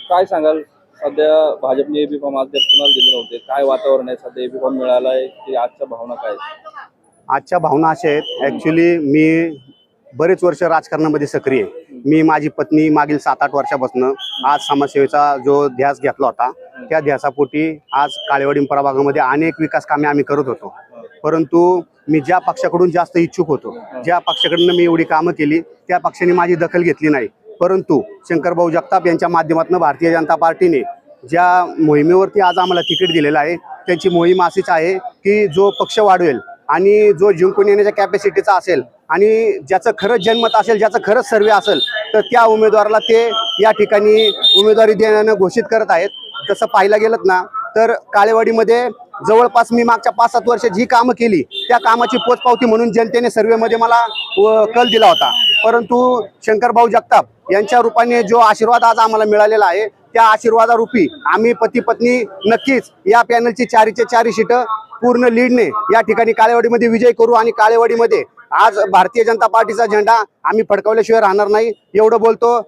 काय सांगाल, सध्या भाजपने एबी फॉर्म अद्याप कुणाला दिले नव्हते, काय वातावरण आहे सध्या? एबी फॉर्म मिळालाय की आजच्या भावना काय आहेत? आजच्या भावना अशा आहेत, ॲक्च्युली मी बरेच वर्ष राजकारणामध्ये सक्रिय आहे. मी माझी पत्नी मागील 7-8 वर्षापासून आज समाजसेवेचा जो ध्यास घेतला होता, त्या ध्यासापोटी आज काळेवाडी प्रभागामध्ये अनेक विकास कामे आम्ही करत होतो. परंतु मी ज्या पक्षाकडून जास्त इच्छुक होतो, ज्या पक्षाकडून मी एवढी कामं केली, त्या पक्षाने माझी दखल घेतली नाही. परंतु शंकरभाऊ जगताप यांच्या माध्यमातून भारतीय जनता पार्टीने ज्या मोहिमेवरती आज आम्हाला तिकीट दिलेलं आहे, त्यांची मोहीम अशीच आहे की जो पक्ष वाढवेल आणि जो जिंकून येण्याच्या कॅपॅसिटीचा असेल आणि ज्याचं खरंच जनमत असेल, ज्याचं खरंच सर्वे असेल, तर त्या उमेदवाराला ते या ठिकाणी उमेदवारी देण्यानं घोषित करत आहेत. तसं पाहायला गेलं ना तर काळेवाडीमध्ये जवळपास मी मागच्या 5-7 वर्ष जी कामं केली, त्या कामाची पोचपावती म्हणून जनतेने सर्वेमध्ये मला कल दिला होता. परंतु शंकरभाऊ जगताप यांच्या रूपाने जो आशीर्वाद आज आम्हाला मिळालेला आहे, त्या आशीर्वादारूपी आम्ही पती पत्नी नक्कीच या पॅनलची 4चे 4 सीटं पूर्ण लीडने या ठिकाणी काळेवाडीमध्ये विजय करू आणि काळेवाडीमध्ये आज भारतीय जनता पार्टीचा झेंडा आम्ही फडकवल्याशिवाय राहणार नाही, एवढं बोलतो.